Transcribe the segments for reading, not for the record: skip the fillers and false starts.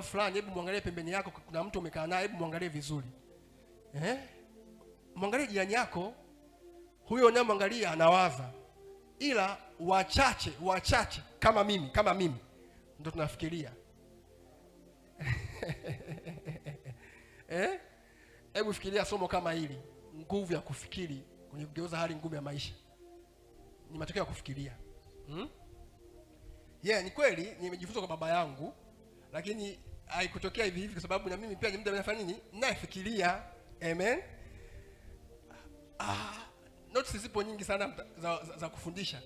fulani, hebu muangalie pembeni yako, kuna mtu umekaa naye, hebu muangalie vizuri. Muangalie jirani yako, huyo unayemwangalia anawaza. Ila wachache kama mimi ndio tunafikiria. Hebu fikiria somo kama hili, nguvu ya kufikiri kwenye kugeuza hali ngumu ya maisha. Ni matokeo ya kufikiria. Ni kweli nimejifunza kwa baba yangu, lakini haikutokea hivi kwa sababu na mimi pia ni muda nafanya nini? Nafikiria. Amen. Notes zipo nyingi sana za kufundisha.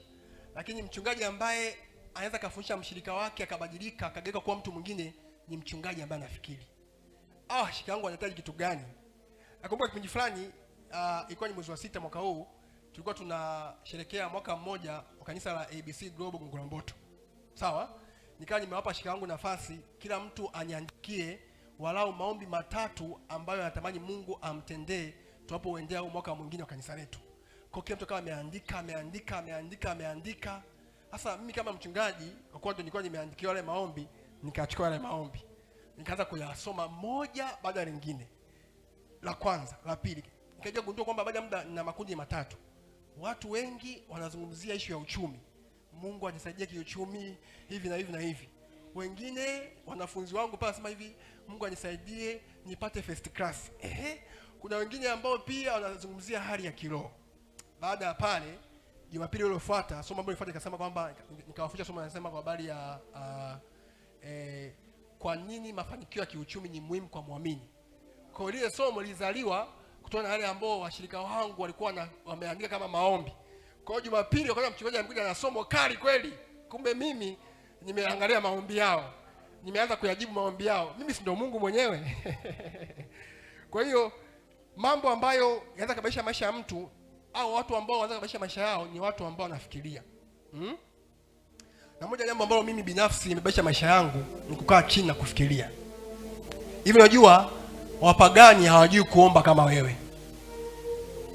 Lakini mchungaji ambaye anaweza kufundisha mshirika wake akabadilika akageuka kuwa mtu mwingine ni mchungaji ambaye anafikiri. Shirika yangu anahitaji kitu gani? Nakumbuka kipindi fulani ilikuwa ni mwezi wa 6 mwaka huu, tulikuwa tunasherehekea mwaka mmoja wa kanisa la ABC Global Ngoromboto. Sawa? Nikawa nimewapa shirika yangu nafasi kila mtu aniandikie walau maombi 3 ambayo anatamani Mungu amtendee tunapoendea mwaka mwingine wa kanisa letu. Kwa kila mtu kama ameandika. Sasa mimi kama mchungaji, kwa kuwa nilikuwa nimeandikia wale maombi, nikachukua wale maombi. Nikaanza kuyasoma moja baada ya lingine. La kwanza, la pili. Nikaja kugundua kwamba baada ya muda na makundi 3. Watu wengi wanazungumzia issue ya uchumi. Mungu anisaidie kiuchumi hivi na hivi na hivi. Wengine wanafunzi wangu pale sema hivi, Mungu anisaidie nipate first class. Kuna wengine ambao pia wanazungumzia hali ya kiroho. Baada ya pale, Jumapili iliyofuata, somo ambalo lilifuata ikasema kwamba nikawafundisha somo linasema kwa habari ya kwa nini mafanikio ya kiuchumi ni muhimu kwa muamini. Kwa hiyo somo lilizaliwa kutokana na wale ambao washirika wangu walikuwa wameandika kama maombi. Kwa hiyo Jumapili wakati mchungaji amekuja na somo kali kweli, kumbe mimi nimeangalia maombi yao. Nimeanza kuyajibu maombi yao. Mimi si ndio Mungu mwenyewe? Kwa hiyo mambo ambayo yanaweza kubadilisha maisha ya mtu au watu ambao wanaweza kubadilisha maisha yao ni watu ambao wanafikiria. Na moja jambo ambalo mimi binafsi nimebadilisha maisha yangu ni kukaa chini na kufikiria. Hivi unajua wapagani hawajui kuomba kama wewe.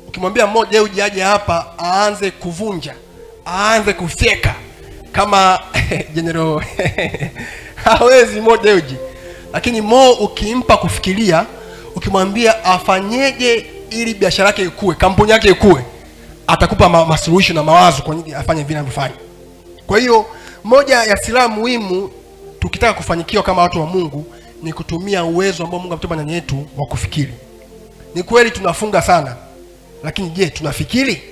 Ukimwambia mmoja uje aje hapa aanze kuvunja, aanze kufyeka kama general hawezi mmoja uje. Lakini ukimpa kufikiria, ukimwambia afanyeje ili biashara yake ikue, kampuni yake ikue, atakupa masuluhisho na mawazo kwa nini afanye vile anavyofanya. Kwa hiyo moja ya silaha muhimu tukitaka kufanikiwa kama watu wa Mungu ni kutumia uwezo ambao Mungu ametupa ndani yetu wa kufikiri. Ni kweli tunafunga sana, lakini je, tunafikiri?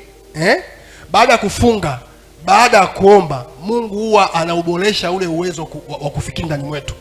Baada ya kufunga, baada ya kuomba, Mungu huwa anauboresha ule uwezo wa kufikiri ndani mwetu.